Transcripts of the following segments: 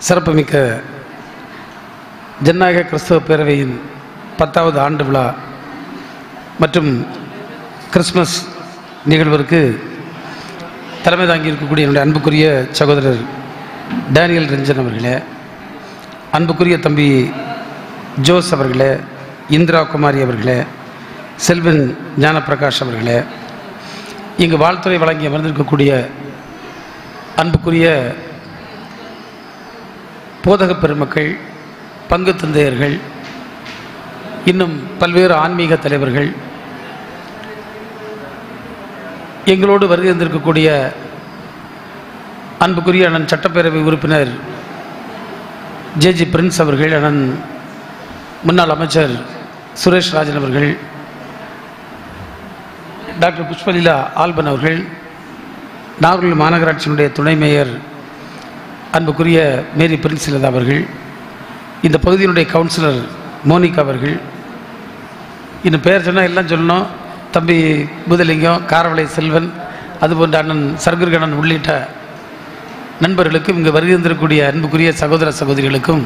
சிறப்புமிக்க ஜனநாயக கிறிஸ்தவ பேரவையின் 10வது ஆண்டு விழா மற்றும் கிறிஸ்மஸ் நிகழ்விற்கு தலைமை தாங்கியிருக்கக்கூடிய என்னுடைய அன்புக்குரிய சகோதரர் டேனியல் ரஞ்சன் அவர்களே, அன்புக்குரிய தம்பி ஜோஸ் அவர்களே, இந்திரா குமாரி அவர்களே, செல்வன் ஞானப்பிரகாஷ் அவர்களே, இங்கு வாழ்த்துறை வழங்கி அமர்ந்திருக்கக்கூடிய அன்புக்குரிய போதக பெருமக்கள், பங்கு தந்தையர்கள், இன்னும் பல்வேறு ஆன்மீக தலைவர்கள், எங்களோடு வருகை தந்திருக்கக்கூடிய அன்புக்குரிய அண்ணன் சட்டப்பேரவை உறுப்பினர் ஜேஜி பிரின்ஸ் அவர்கள், அண்ணன் முன்னாள் அமைச்சர் சுரேஷ் ராஜன் அவர்கள், டாக்டர் புஷ்பலீலா ஆல்பன் அவர்கள், நாகர்கோவில் மாநகராட்சியினுடைய துணை மேயர் அன்புக்குரிய மேரி பிரின்சிலதா அவர்கள், இந்த பகுதியினுடைய கவுன்சிலர் மோனிகா அவர்கள், இன்னும் பேர் சொன்னால் எல்லாம் சொல்லணும், தம்பி பூதலிங்கம், காரவளை செல்வன், அதுபோன்ற அண்ணன் சர்க்குருகண்ணன் உள்ளிட்ட நண்பர்களுக்கும் இங்கு வருகை தந்திருக்கக்கூடிய அன்புக்குரிய சகோதர சகோதரிகளுக்கும்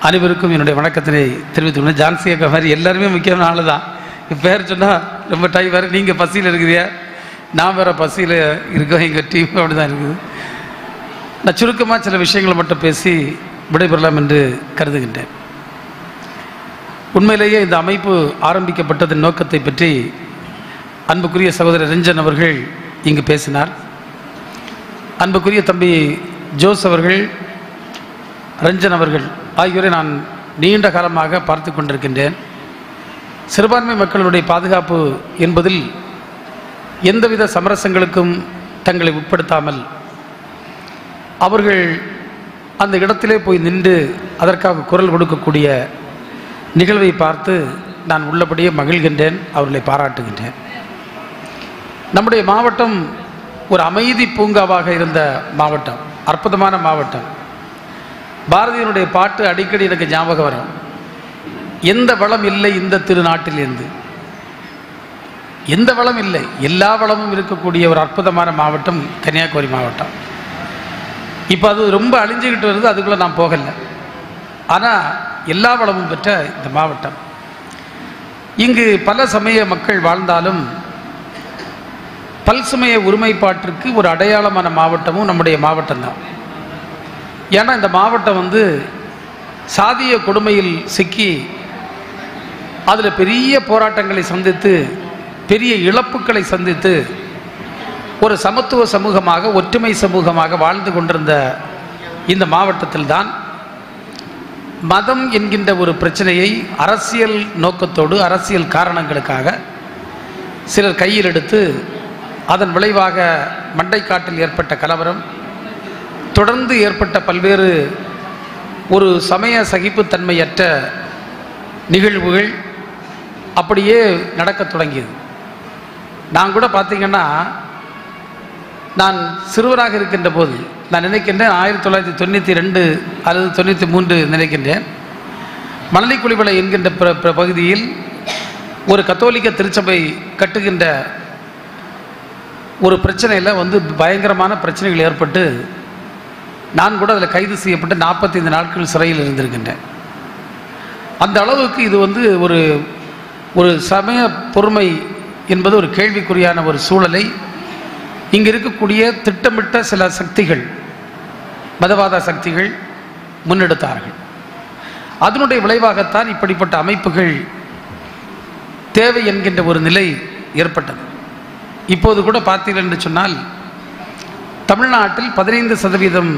அனைவருக்கும் என்னுடைய வணக்கத்தினை தெரிவித்துக்கணும். ஜான்சி அக்கா மாதிரி எல்லாருமே முக்கியமான ஆள் தான். பேர் சொன்னால் ரொம்ப டைம் வேறு, நீங்கள் பசியில் இருக்கிறியா, நான் வேறு பசியில் இருக்கோம், எங்கள் டீம் அப்படி தான் இருக்குது. நான் சுருக்கமாக சில விஷயங்களை மட்டும் பேசி விடைபெறலாம் என்று கருதுகின்றேன். உண்மையிலேயே இந்த அமைப்பு ஆரம்பிக்கப்பட்டதன் நோக்கத்தை பற்றி அன்புக்குரிய சகோதரர் ரஞ்சன் அவர்கள் இங்கு பேசினார். அன்புக்குரிய தம்பி ஜோஸ் அவர்கள், ரஞ்சன் அவர்கள் ஆகியோரை நான் நீண்ட காலமாக பார்த்து கொண்டிருக்கின்றேன். சிறுபான்மை மக்களுடைய பாதுகாப்பு என்பதில் எந்தவித சமரசங்களுக்கும் தங்களை உட்படுத்தாமல் அவர்கள் அந்த இடத்திலே போய் நின்று அதற்காக குரல் கொடுக்கக்கூடிய நிகழ்வை பார்த்து நான் உள்ளபடியே மகிழ்கின்றேன், அவர்களை பாராட்டுகின்றேன். நம்முடைய மாவட்டம் ஒரு அமைதி பூங்காவாக இருந்த மாவட்டம், அற்புதமான மாவட்டம். பாரதியினுடைய பாட்டு அடிக்கடி எனக்கு ஞாபகம் வரும். எந்த வளம் இல்லை இந்த திருநாட்டிலிருந்து, எந்த வளம் இல்லை, எல்லா வளமும் இருக்கக்கூடிய ஒரு அற்புதமான மாவட்டம் கன்னியாகுமரி மாவட்டம். இப்போ அது ரொம்ப அழிஞ்சுக்கிட்டு வருது, அதுக்குள்ளே நான் போகலை. ஆனால் எல்லா வளமும் பெற்ற இந்த மாவட்டம், இங்கு பல சமய மக்கள் வாழ்ந்தாலும் பல்சமய ஒருமைப்பாட்டிற்கு ஒரு அடையாளமான மாவட்டமும் நம்முடைய மாவட்டம்தான். ஏன்னா இந்த மாவட்டம் சாதிய கொடுமையில் சிக்கி அதில் பெரிய போராட்டங்களை சந்தித்து பெரிய இழப்புக்களை சந்தித்து ஒரு சமத்துவ சமூகமாக, ஒற்றுமை சமூகமாக வாழ்ந்து கொண்டிருந்த இந்த மாவட்டத்தில் தான் மதம் என்கின்ற ஒரு பிரச்சனையை அரசியல் நோக்கத்தோடு, அரசியல் காரணங்களுக்காக சிலர் கையில் எடுத்து அதன் விளைவாக மண்டைக்காட்டில் ஏற்பட்ட கலவரம், தொடர்ந்து ஏற்பட்ட பல்வேறு ஒரு சமய சகிப்புத்தன்மையற்ற நிகழ்வுகள் அப்படியே நடக்கத் தொடங்கியது. நான் கூட பார்த்தீங்கன்னா, நான் சிறுவராக இருக்கின்ற போது நான் நினைக்கின்றேன் 1992 அல்லது 93 நினைக்கின்றேன், மணலிக்குழிமலை என்கின்ற பகுதியில் ஒரு கத்தோலிக்க திருச்சபை கட்டுகின்ற ஒரு பிரச்சனையில் பயங்கரமான பிரச்சனைகள் ஏற்பட்டு நான் கூட அதில் கைது செய்யப்பட்டு 45 நாட்கள் சிறையில் இருந்திருக்கின்றேன். அந்த அளவுக்கு இது ஒரு ஒரு சமய பொறுமை என்பது ஒரு கேள்விக்குறியான ஒரு சூழலை இங்கு இருக்கக்கூடிய திட்டமிட்ட சில சக்திகள், மதவாத சக்திகள் முன்னெடுத்தார்கள். அதனுடைய விளைவாகத்தான் இப்படிப்பட்ட அமைப்புகள் தேவை என்கின்ற ஒரு நிலை ஏற்பட்டது. இப்போது கூட பார்த்தீர்கள் என்று சொன்னால், தமிழ்நாட்டில் 15%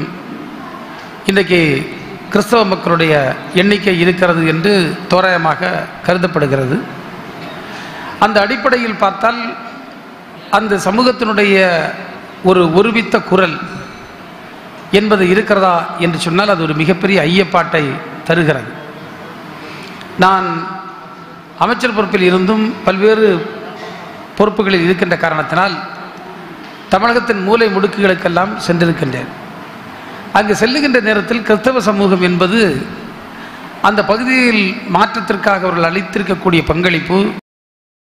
இன்றைக்கு கிறிஸ்தவ மக்களுடைய எண்ணிக்கை இருக்கிறது என்று தோராயமாக கருதப்படுகிறது. அந்த அடிப்படையில் பார்த்தால் அந்த சமூகத்தினுடைய ஒரு ஒருமித்த குரல் என்பது இருக்கிறதா என்று சொன்னால் அது ஒரு மிகப்பெரிய ஐயப்பாட்டை தருகிறது. நான் அமைச்சர் பொறுப்பில் இருந்தும் பல்வேறு பொறுப்புகளில் இருக்கின்ற காரணத்தினால் தமிழகத்தின் மூலை முடுக்குகளுக்கெல்லாம் சென்றிருக்கின்றேன். அங்கு செல்லுகின்ற நேரத்தில் கிறிஸ்தவ சமூகம் என்பது அந்த பகுதியில் மாற்றத்திற்காக அவர்கள் அளித்திருக்கக்கூடிய பங்களிப்பு,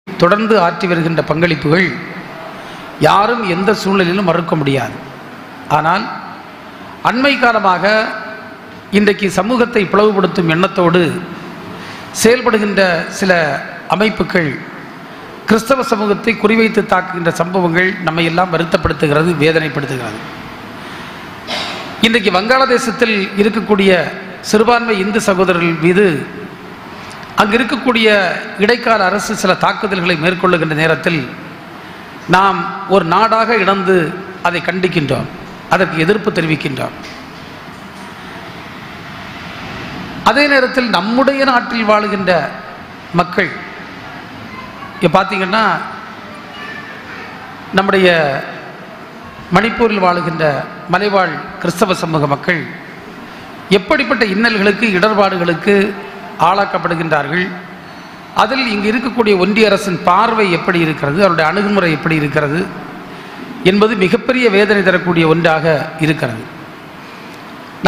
தொடர்ந்து ஆற்றி வருகின்ற பங்களிப்புகள் யாரும் எந்த சூழ்நிலையிலும் மறுக்க முடியாது. ஆனால் அண்மை காலமாக இன்றைக்கு சமூகத்தை பிளவுபடுத்தும் எண்ணத்தோடு செயல்படுகின்ற சில அமைப்புகள் கிறிஸ்தவ சமூகத்தை குறிவைத்து தாக்குகின்ற சம்பவங்கள் நம்மை எல்லாம் வருத்தப்படுத்துகிறது, வேதனைப்படுத்துகிறது. இன்றைக்கு வங்காளதேசத்தில் இருக்கக்கூடிய சிறுபான்மை இந்து சகோதரர்கள் மீது அங்கு இருக்கக்கூடிய இடைக்கால அரசு சில தாக்குதல்களை மேற்கொள்ளுகின்ற நேரத்தில் நாம் ஒரு நாடாக இணைந்து அதை கண்டிக்கின்றோம், அதற்கு எதிர்ப்பு தெரிவிக்கின்றோம். அதே நேரத்தில் நம்முடைய நாட்டில் வாழுகின்ற மக்கள் பார்த்தீங்கன்னா, நம்முடைய மணிப்பூரில் வாழுகின்ற மலைவாழ் கிறிஸ்தவ சமூக மக்கள் எப்படிப்பட்ட இன்னல்களுக்கு இடர்பாடுகளுக்கு ஆளாக்கப்படுகின்றார்கள், அதில் இங்கு இருக்கக்கூடிய ஒன்றிய அரசின் பார்வை எப்படி இருக்கிறது, அவருடைய அணுகுமுறை எப்படி இருக்கிறது என்பது மிகப்பெரிய வேதனை தரக்கூடிய ஒன்றாக இருக்கிறது.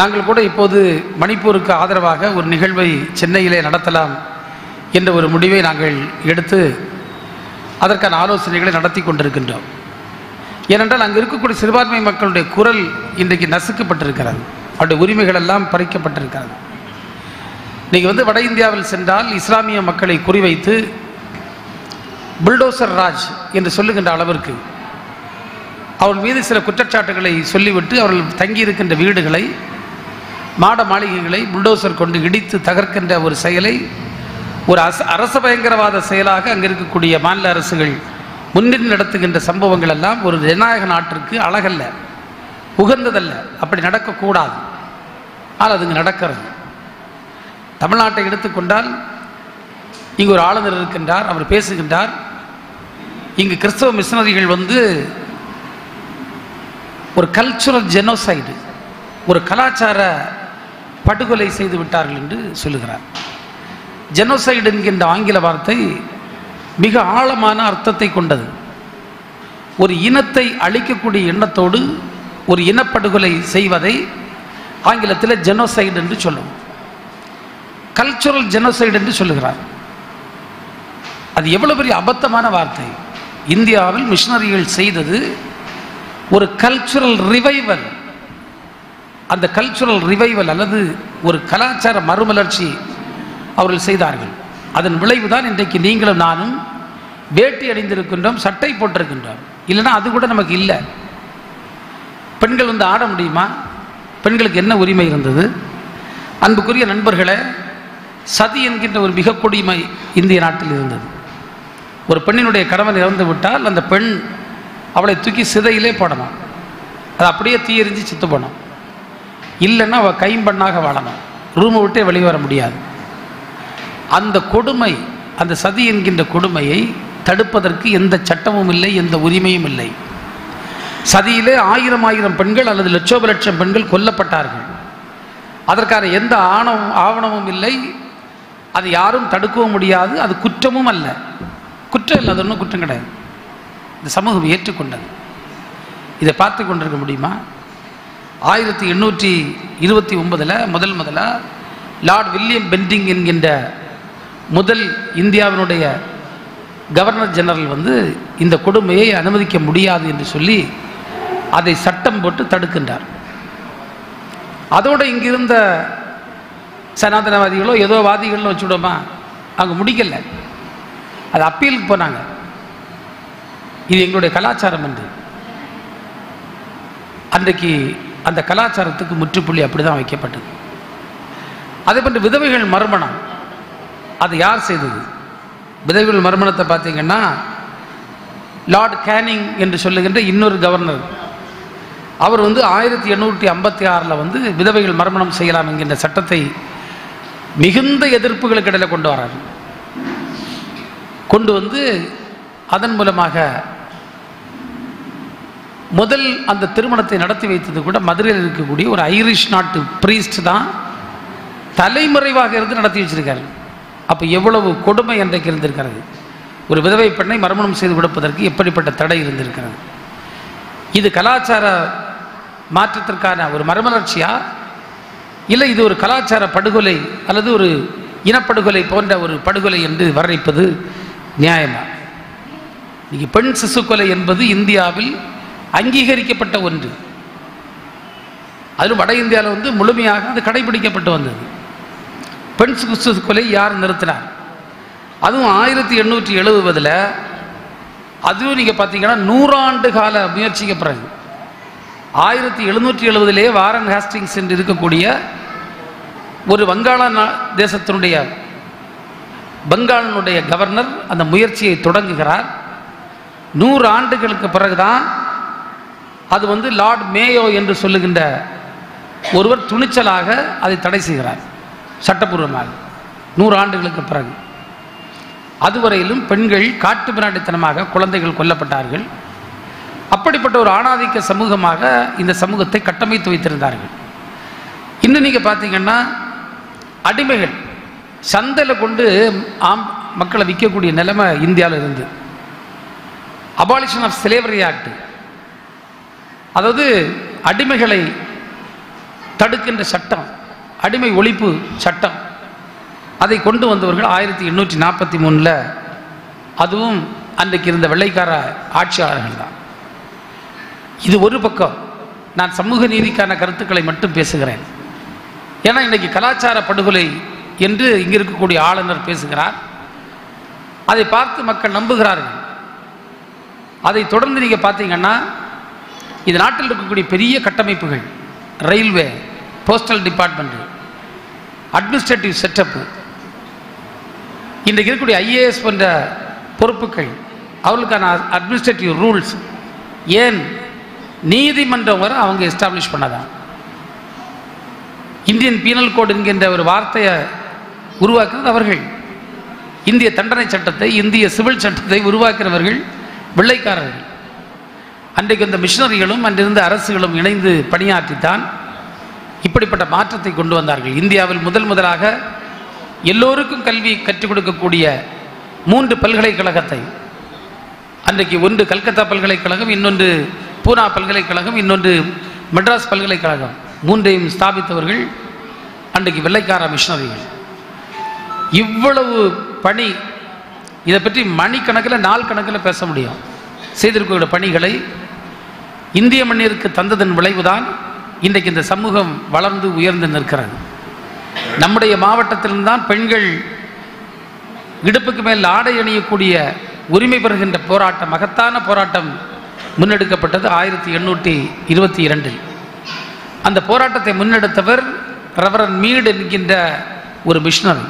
நாங்கள் கூட இப்போது மணிப்பூருக்கு ஆதரவாக ஒரு நிகழ்வை சென்னையிலே நடத்தலாம் என்ற ஒரு முடிவை நாங்கள் எடுத்து அதற்கான ஆலோசனைகளை நடத்தி கொண்டிருக்கின்றோம். ஏனென்றால் அங்கு இருக்கக்கூடிய சிறுபான்மை மக்களுடைய குரல் இன்றைக்கு நசுக்கப்பட்டிருக்கிறது, அவருடைய உரிமைகள் எல்லாம் பறிக்கப்பட்டிருக்கிறது. நீங்கள் வட இந்தியாவில் சென்றால் இஸ்லாமிய மக்களை குறிவைத்து புல்டோசர் ராஜ் என்று சொல்லுகின்ற அளவிற்கு அவர்கள் மீது சில குற்றச்சாட்டுகளை சொல்லிவிட்டு அவர்கள் தங்கியிருக்கின்ற வீடுகளை, மாட மாளிகைகளை புல்டோசர் கொண்டு இடித்து தகர்க்கின்ற ஒரு செயலை ஒரு அரச பயங்கரவாத செயலாக அங்கே இருக்கக்கூடிய மாநில அரசுகள் முன்னின்று நடத்துகின்ற சம்பவங்கள் எல்லாம் ஒரு ஜனநாயக நாட்டிற்கு அழகல்ல, உகந்ததல்ல, அப்படி நடக்கக்கூடாது. ஆனால் அது இங்கே நடக்கிறது. தமிழ்நாட்டை எடுத்துக்கொண்டால் இங்கு ஒரு ஆளுநர் இருக்கின்றார், அவர் பேசுகின்றார், இங்கு கிறிஸ்தவ மிஷனரிகள் ஒரு கல்ச்சுரல் ஜெனோசைடு, ஒரு கலாச்சார படுகொலை செய்து விட்டார்கள் என்று சொல்லுகிறார். ஜெனோசைடு என்கின்ற ஆங்கில வார்த்தை மிக ஆழமான அர்த்தத்தை கொண்டது. ஒரு இனத்தை அழிக்கக்கூடிய எண்ணத்தோடு ஒரு இனப்படுகொலை செய்வதை ஆங்கிலத்தில் ஜெனோசைடு என்று சொல்லும். கல்ச்சுரல் ஜெனோசைடு என்று சொல்லுகிறார். அது எவ்வளவு பெரிய அபத்தமான வார்த்தை. இந்தியாவில் மிஷனரிகள் செய்தது ஒரு கல்ச்சுரல் ரிவைவல். அந்த கல்ச்சுரல் ரிவைவல் அல்லது ஒரு கலாச்சார மறுமலர்ச்சி அவர்கள் செய்தார்கள். அதன் விளைவுதான் இன்றைக்கு நீங்களும் நானும் வேட்டி அணிந்திருக்கின்றோம், சட்டை போட்டிருக்கின்றோம். இல்லைன்னா அது கூட நமக்கு இல்லை. பெண்கள் ஆட முடியுமா? பெண்களுக்கு என்ன உரிமை இருந்தது? அன்புக்குரிய நண்பர்களே, சதி என்கின்ற ஒரு மிக கொடுமை இந்திய நாட்டில் இருந்தது. ஒரு பெண்ணினுடைய கணவன் இறந்து விட்டால் அந்த பெண் அவளை தூக்கி சிதையிலே போடணும், அது அப்படியே தீயெறிஞ்சு சித்து போனோம். இல்லைன்னா அவள் கைம்பெண்ணாக வாழணும், ரூமை விட்டே வெளியே வர முடியாது. அந்த கொடுமை, அந்த சதி என்கின்ற கொடுமையை தடுப்பதற்கு எந்த சட்டமும் இல்லை, எந்த உரிமையும் இல்லை. சதியிலே ஆயிரம் பெண்கள் அல்லது லட்சோபலட்சம் பெண்கள் கொல்லப்பட்டார்கள். அதற்கான எந்த ஆவணமும் இல்லை, அது யாரும் தடுக்கவும் முடியாது, அது குற்றமும் அல்ல. குற்றம் இல்லை, அது ஒன்றும் குற்றம் கிடையாது. இந்த சமூகம் ஏற்றுக்கொண்டது. இதை பார்த்து கொண்டிருக்க முடியுமா? 1829 முதல்ல லார்ட் வில்லியம் பென்டிங் என்கின்ற முதல் இந்தியாவினுடைய கவர்னர் ஜெனரல் இந்த கொடுமையை அனுமதிக்க முடியாது என்று சொல்லி அதை சட்டம் போட்டு தடுக்கின்றார். அதோடு இங்கிருந்த சனாதனவாதிகளோ ஏதோ வாதிகளோ வச்சுவிடோமா, அங்கே முடிக்கல, அது அப்பீலுக்கு போனாங்க. இது எங்களுடைய கலாச்சாரம் என்று. அன்றைக்கு அந்த கலாச்சாரத்துக்கு முற்றுப்புள்ளி அப்படி தான் வைக்கப்பட்டது. அதே போன்று விதவைகள் மறுமணம், அது யார் செய்தது? விதவைகள் மறுமணத்தை பார்த்தீங்கன்னா லார்ட் கேனிங் என்று சொல்லுகின்ற இன்னொரு கவர்னர், அவர் 1856 விதவைகள் மறுமணம் செய்யலாம் என்கின்ற சட்டத்தை மிகுந்த எதிர்ப்புகளுக்கு இடையில கொண்டு வரார். கொண்டு அதன் மூலமாக முதல் அந்த திருமணத்தை நடத்தி வைத்தது கூட மதுரையில் இருக்கக்கூடிய ஒரு ஐரிஷ் நாட்டு பிரீஸ்ட் தான் தலைமறைவாக இருந்து நடத்தி வச்சிருக்காரு. அப்போ எவ்வளவு கொடுமை அன்றைக்கு இருந்திருக்கிறது. ஒரு விதவை பெண்ணை மறுமணம் செய்து கொடுப்பதற்கு எப்படிப்பட்ட தடை இருந்திருக்கிறது. இது கலாச்சார மாற்றத்திற்கான ஒரு மறுமலர்ச்சியா, இல்லை இது ஒரு கலாச்சார படுகொலை அல்லது ஒரு இனப்படுகொலை போன்ற ஒரு படுகொலை என்று வர்ணிப்பது நியாயமா? இன்னைக்கு பெண் சிசு கொலை என்பது இந்தியாவில் அங்கீகரிக்கப்பட்ட ஒன்று. அதிலும் வட இந்தியாவில் வந்து முழுமையாக அது கடைபிடிக்கப்பட்டு வந்தது. பெண் சிசு கொலை யார் நிறுத்தினார்? அதுவும் 1870 அதுவும் நீங்கள் பார்த்தீங்கன்னா 100 ஆண்டு கால முயற்சிக்கு பிறகு 1770 வாரன் ஹேஸ்டிங்ஸ் என்று இருக்கக்கூடிய ஒரு தேசத்தினுடைய பெங்காலினுடைய கவர்னர் அந்த முயற்சியை தொடங்குகிறார். 100 ஆண்டுகளுக்கு பிறகுதான் அது வந்து லார்ட் மேயோ என்று சொல்லுகின்ற ஒருவர் துணிச்சலாக அதை தடை செய்கிறார் சட்டப்பூர்வமாக. 100 ஆண்டுகளுக்கு பிறகு அதுவரையிலும் பெண்கள் காட்டு மிராண்டித்தனமாக குழந்தைகள் கொல்லப்பட்டார்கள். அப்படிப்பட்ட ஒரு ஆணாதிக்க சமூகமாக இந்த சமூகத்தை கட்டமைத்து வைத்திருந்தார்கள். இன்னும் நீங்கள் பார்த்தீங்கன்னா அடிமைகள் சந்தையில் கொண்டு மக்களை விற்கக்கூடிய நிலைமை இந்தியாவில் இருந்து அபாலிஷன் ஆஃப் ஸ்லேவரி ஆக்ட், அதாவது அடிமைகளை தடுக்கின்ற சட்டம், அடிமை ஒழிப்பு சட்டம், அதை கொண்டு வந்தவர்கள் 1843 அதுவும் அன்றைக்கு இருந்த வெள்ளைக்கார ஆட்சியாளர்கள் தான். இது ஒரு பக்கம். நான் சமூக நீதிக்கான கருத்துக்களை மட்டும் பேசுகிறேன். ஏன்னா இன்றைக்கி கலாச்சார படுகொலை என்று இங்கே இருக்கக்கூடிய ஆளுநர் பேசுகிறார். அதை பார்த்து மக்கள் நம்புகிறார்கள். அதை தொடர்ந்து நீங்கள் பார்த்தீங்கன்னா இந்த நாட்டில் இருக்கக்கூடிய பெரிய கட்டமைப்புகள், railway, postal department, administrative setup, இன்றைக்கு இருக்கக்கூடிய ஐஏஎஸ் போன்ற பொறுப்புகள், அவர்களுக்கான அட்மினிஸ்ட்ரேட்டிவ் ரூல்ஸ், ஏன் நீதிமன்றம் வரை அவங்க எஸ்டாப்ளிஷ் பண்ணதான். இந்தியன் பீனல் கோட் என்கின்ற ஒரு வார்த்தையை உருவாக்குறது அவர்கள். இந்திய தண்டனை சட்டத்தை, இந்திய சிவில் சட்டத்தை உருவாக்குறவர்கள் வெள்ளைக்காரர்கள். அன்றைக்கு இந்த மிஷனரிகளும் அன்றிருந்த அரசுகளும் இணைந்து பணியாற்றித்தான் இப்படிப்பட்ட மாற்றத்தை கொண்டு வந்தார்கள். இந்தியாவில் முதலாக எல்லோருக்கும் கல்வி கற்றுக் கொடுக்கக்கூடிய 3 பல்கலைக்கழகத்தை, அன்றைக்கு ஒன்று கல்கத்தா பல்கலைக்கழகம், இன்னொன்று பூனா பல்கலைக்கழகம், இன்னொன்று மெட்ராஸ் பல்கலைக்கழகம், 3ஐயும் ஸ்தாபித்தவர்கள் அன்றைக்கு வெள்ளைக்கார மிஷனரிகள். இவ்வளவு பணி, இதை பற்றி மணிக்கணக்கில் நாள் கணக்கில் பேச முடியும். செய்திருக்கிற பணிகளை இந்திய மண்ணிற்கு தந்ததன் விளைவுதான் இன்றைக்கு இந்த சமூகம் வளர்ந்து உயர்ந்து நிற்கிறது. நம்முடைய மாவட்டத்தில்தான் பெண்கள் இடுப்புக்கு மேல் ஆடை அணியக்கூடிய உரிமை பெறுகின்ற போராட்டம், மகத்தான போராட்டம் முன்னெடுக்கப்பட்டது 1822. அந்த போராட்டத்தை முன்னெடுத்தவர் ரெவரண்ட் மீட் என்கின்ற ஒரு மிஷனரி.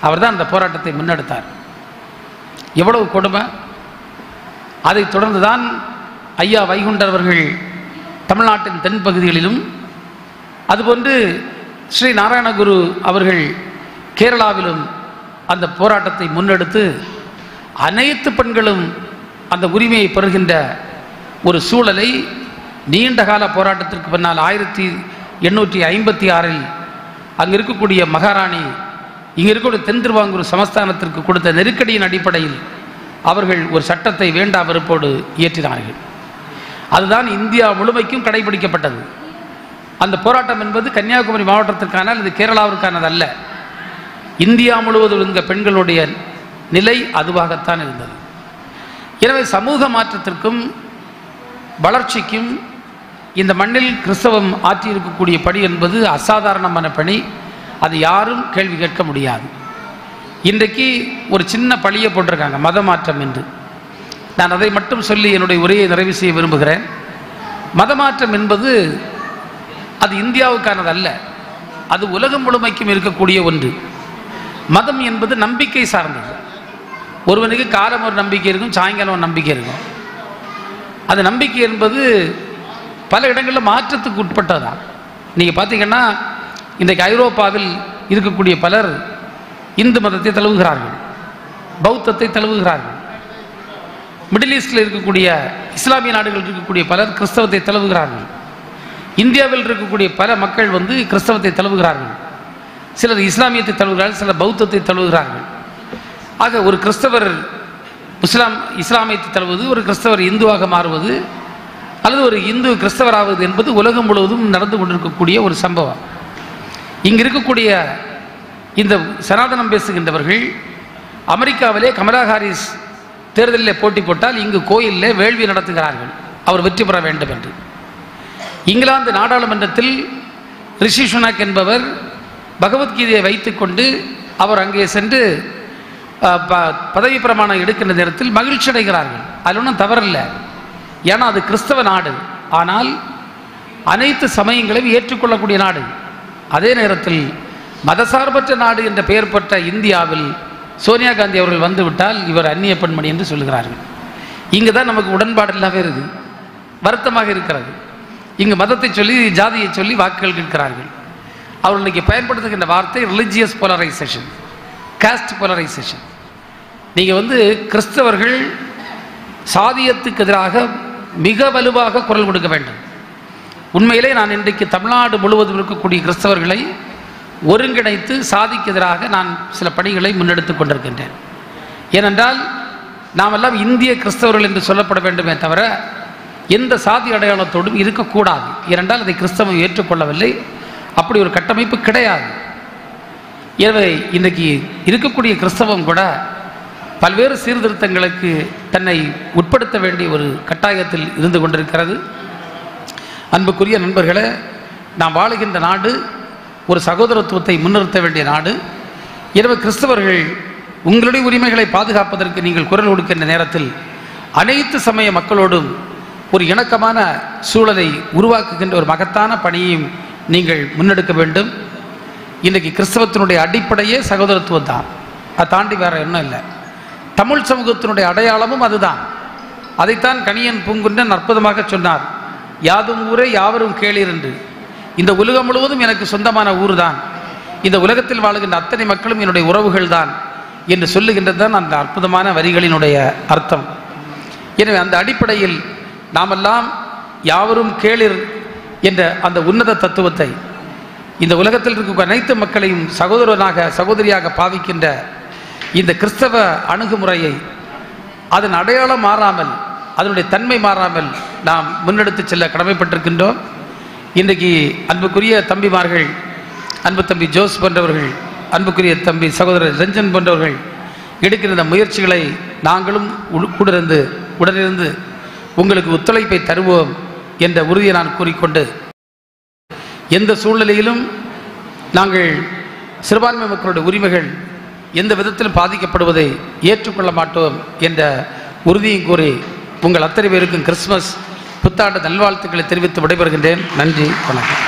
அவர் தான் அந்த போராட்டத்தை முன்னெடுத்தார். எவ்வளவு கொடுமை! அதைத் தொடர்ந்துதான் ஐயா வைகுண்டர் அவர்கள் தமிழ்நாட்டின் தென் பகுதிகளிலும், அதுபோன்று ஸ்ரீ நாராயணகுரு அவர்கள் கேரளாவிலும் அந்த போராட்டத்தை முன்னெடுத்து அனைத்து பெண்களும் அந்த உரிமையை பெறுகின்ற ஒரு சூழலை நீண்ட கால போராட்டத்திற்கு பின்னால் 1856 அங்கே இருக்கக்கூடிய மகாராணி இங்கே இருக்கக்கூடிய தென் திருவாங்கூர் சமஸ்தானத்திற்கு கொடுத்த நெருக்கடியின் அடிப்படையில் அவர்கள் ஒரு சட்டத்தை வேண்டா வெறுப்போடு இயற்றினார்கள். அதுதான் இந்தியா முழுமைக்கும் கடைபிடிக்கப்பட்டது. அந்த போராட்டம் என்பது கன்னியாகுமரி மாவட்டத்திற்கான அல்லது கேரளாவிற்கானது அல்ல. இந்தியா முழுவதும் இருந்த பெண்களுடைய நிலை அதுவாகத்தான் இருந்தது. எனவே சமூக மாற்றத்திற்கும் வளர்ச்சிக்கும் இந்த மண்ணில் கிறிஸ்தவம் ஆற்றியிருக்கக்கூடிய பணி என்பது அசாதாரணமான பணி. அது யாரும் கேள்வி கேட்க முடியாது. இன்றைக்கு ஒரு சின்ன பழியை போட்டிருக்காங்க, மத மாற்றம் என்று. நான் அதை மட்டும் சொல்லி என்னுடைய உரையை நிறைவு செய்ய விரும்புகிறேன். மத மாற்றம் என்பது அது இந்தியாவுக்கானது அல்ல, அது உலகம் முழுமைக்கும் இருக்கக்கூடிய ஒன்று. மதம் என்பது நம்பிக்கை சார்ந்தது. ஒருவனுக்கு காலம் ஒரு நம்பிக்கை இருக்கும், சாயங்காலம் ஒரு நம்பிக்கை இருக்கும். அது நம்பிக்கை என்பது பல இடங்களில் மாற்றத்துக்கு உட்பட்டதான். நீங்கள் பார்த்தீங்கன்னா இன்றைக்கு ஐரோப்பாவில் இருக்கக்கூடிய பலர் இந்து மதத்தை தழுவுகிறார்கள், பௌத்தத்தை தழுவுகிறார்கள். மிடில் ஈஸ்டில் இருக்கக்கூடிய இஸ்லாமிய நாடுகளில் இருக்கக்கூடிய பலர் கிறிஸ்தவத்தை தழுவுகிறார்கள். இந்தியாவில் இருக்கக்கூடிய பல மக்கள் கிறிஸ்தவத்தை தழுவுகிறார்கள். சிலர் இஸ்லாமியத்தை தழுவுகிறார்கள், சிலர் பௌத்தத்தை தழுவுகிறார்கள். ஆக ஒரு கிறிஸ்தவர் இஸ்லாமியத்தை தழுவது, ஒரு கிறிஸ்தவர் இந்துவாக மாறுவது, அல்லது ஒரு இந்து கிறிஸ்தவராவது என்பது உலகம் முழுவதும் நடந்து கொண்டிருக்கக்கூடிய ஒரு சம்பவம். இங்கு இருக்கக்கூடிய இந்த சனாதனம் பேசுகின்றவர்கள் அமெரிக்காவிலே கமலா ஹாரிஸ் தேர்தலில் போட்டி போட்டால் இங்கு கோயிலில் வேள்வி நடத்துகிறார்கள், அவர் வெற்றி பெற வேண்டும் என்று. இங்கிலாந்து நாடாளுமன்றத்தில் ரிஷி சுனாக் என்பவர் பகவத்கீதையை வைத்துக்கொண்டு அவர் அங்கே சென்று பதவி பிரமாணம் எடுக்கின்ற நேரத்தில் மகிழ்ச்சி அடைகிறார்கள். அதில் ஒன்றும் தவறில்லை, ஏன்னா அது கிறிஸ்தவ நாடு, ஆனால் அனைத்து சமயங்களையும் ஏற்றுக்கொள்ளக்கூடிய நாடு. அதே நேரத்தில் மதசார்பற்ற நாடு என்ற பெயர் பெற்ற இந்தியாவில் சோனியா காந்தி அவர்கள் வந்துவிட்டால் இவர் அந்நிய பெண்மணி என்று சொல்லுகிறார்கள். இங்கு தான் நமக்கு உடன்பாடு இல்லாமல் இருக்குது, வருத்தமாக இருக்கிறது. இங்கு மதத்தை சொல்லி ஜாதியை சொல்லி வாக்குகள் கேட்கிறார்கள். அவர்கள் இன்றைக்கி பயன்படுத்துகின்ற வார்த்தை ரிலிஜியஸ் போலரைசேஷன், காஸ்ட் போலரைசேஷன். நீங்கள் கிறிஸ்தவர்கள் சாதியத்துக்கு எதிராக மிக வலுவாக குரல் கொடுக்க வேண்டும். உண்மையிலே நான் இன்றைக்கு தமிழ்நாடு முழுவதும் இருக்கக்கூடிய கிறிஸ்தவர்களை ஒருங்கிணைத்து சாதிக்கு எதிராக நான் சில பணிகளை முன்னெடுத்து கொண்டிருக்கின்றேன். ஏனென்றால் நாமெல்லாம் இந்திய கிறிஸ்தவர்கள் என்று சொல்லப்பட வேண்டுமே தவிர எந்த சாதி அடையாளத்தோடும் இருக்கக்கூடாது. ஏனென்றால் அதை கிறிஸ்தவம் ஏற்றுக்கொள்ளவில்லை, அப்படி ஒரு கட்டமைப்பு கிடையாது. எனவே இன்றைக்கு இருக்கக்கூடிய கிறிஸ்தவம் கூட பல்வேறு சீர்திருத்தங்களுக்கு தன்னை உட்படுத்த வேண்டிய ஒரு கட்டாயத்தில் இருந்து கொண்டிருக்கிறது. அன்புக்குரிய நண்பர்களே, நாம் வாழுகின்ற நாடு ஒரு சகோதரத்துவத்தை முன்னிறுத்த வேண்டிய நாடு. எனவே கிறிஸ்தவர்கள் உங்களுடைய உரிமைகளை பாதுகாப்பதற்கு நீங்கள் குரல் கொடுக்கின்ற நேரத்தில் அனைத்து சமய மக்களோடும் ஒரு இணக்கமான சூழலை உருவாக்குகின்ற ஒரு மகத்தான பணியையும் நீங்கள் முன்னெடுக்க வேண்டும். இன்றைக்கு கிறிஸ்தவத்தினுடைய அடிப்படையே சகோதரத்துவம் தான், அதை தாண்டி வேற ஒன்றும் இல்லை. தமிழ் சமூகத்தினுடைய அடையாளமும் அதுதான். அதைத்தான் கணியன் பூங்குன்றன் அற்புதமாக சொன்னார், யாதும் ஊரே யாவரும் கேளீர் என்று. இந்த உலகம் முழுவதும் எனக்கு சொந்தமான ஊர் தான், இந்த உலகத்தில் வாழுகின்ற அத்தனை மக்களும் என்னுடைய உறவுகள் தான் என்று சொல்லுகின்றது தான் அந்த அற்புதமான வரிகளினுடைய அர்த்தம். எனவே அந்த அடிப்படையில் நாமெல்லாம் யாவரும் கேளீர் என்ற அந்த உன்னத தத்துவத்தை இந்த உலகத்தில் இருக்கும் அனைத்து மக்களையும் சகோதரனாக சகோதரியாக பாவிக்கின்ற இந்த கிறிஸ்தவ அணுகுமுறையை அதன் அடையாளம் மாறாமல், அதனுடைய தன்மை மாறாமல் நாம் முன்னெடுத்து செல்ல கடமைப்பட்டிருக்கின்றோம். இன்றைக்கு அன்புக்குரிய தம்பிமார்கள், அன்பு தம்பி ஜோஸ் போன்றவர்கள், அன்புக்குரிய தம்பி சகோதரர் ரஞ்சன் போன்றவர்கள் எடுக்கிற முயற்சிகளை நாங்களும் உடனிருந்து உங்களுக்கு ஒத்துழைப்பை தருவோம் என்ற உறுதியை நான் கூறிக்கொண்டு, எந்த சூழ்நிலையிலும் நாங்கள் சிறுபான்மை மக்களுடைய உரிமைகள் எந்த விதத்திலும் பாதிக்கப்படுவதை ஏற்றுக்கொள்ள மாட்டோம் என்ற உறுதியும் கூறி உங்கள் அத்தனை பேருக்கும் கிறிஸ்துமஸ் புத்தாண்டு நல்வாழ்த்துக்களை தெரிவித்து விடைபெறுகின்றேன். நன்றி, வணக்கம்.